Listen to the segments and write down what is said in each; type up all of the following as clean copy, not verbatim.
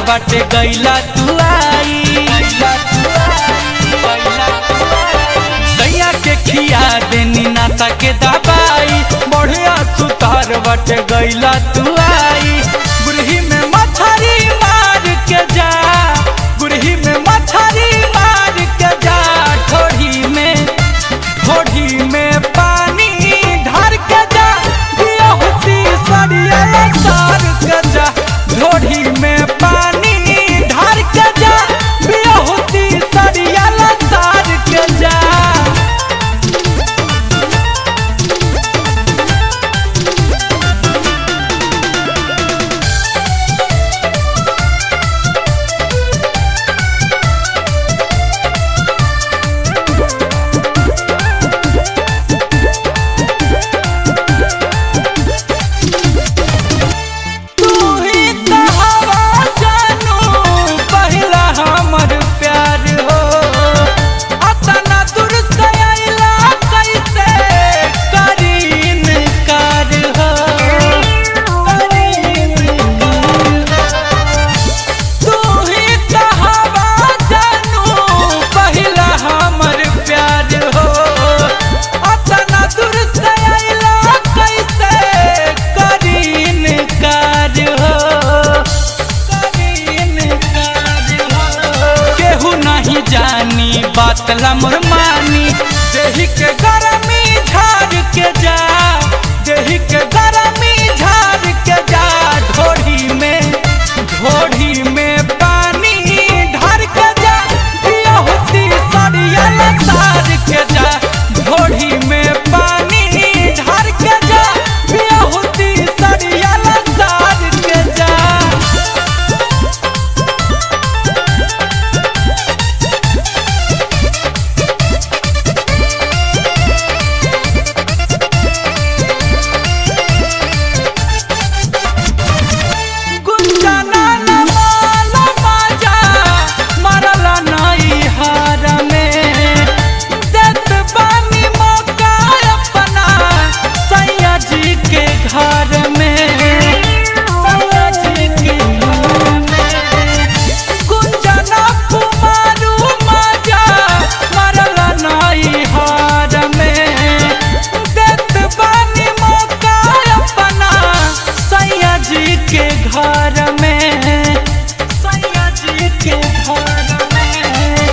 बाटे गैला तू आई। सैया के खिया देनी नाता के दबाई, बढ़िया सुतार बाटे गैला तू आई। गुरही में मछरी मार के जा, गुरही में मछरी मार के जा, ढोढ़ी में पानी ढार के जा, बियाहुती सरिया सार के जा, ढोढ़ी में पानी ढार के जा, बियाहुती सरिया सार के जा। जानी बातला मोर मानी, देही के गरमी झाड़ के जा, देही के गरमी झाड़ के जा, ढोढ़ी में पानी ढार के जा, बियाहुती सरिया सार के जा, ढोढ़ी में पानी ढार के जा, बियाहुती सरिया सार के जा।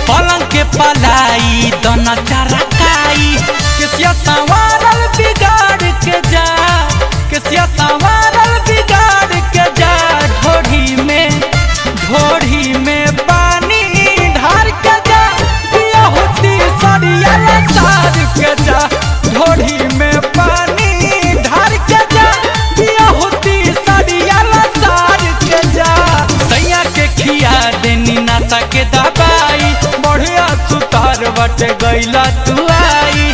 पलंग के पलाई दोना चरकाई, किसिया संवारल बिगाड़ के जा, किसिया संवारल बिगाड़ के जा, ढोढ़ी में पानी ढार के जा, बियाहुती सरिया सार के जा, ढोढ़ी में पानी ढार के जा, बियाहुती सरिया सार के जा। सैया के खिया देनी नाता के दबाई, बढ़िया सुतार बाटे गैला तू आई।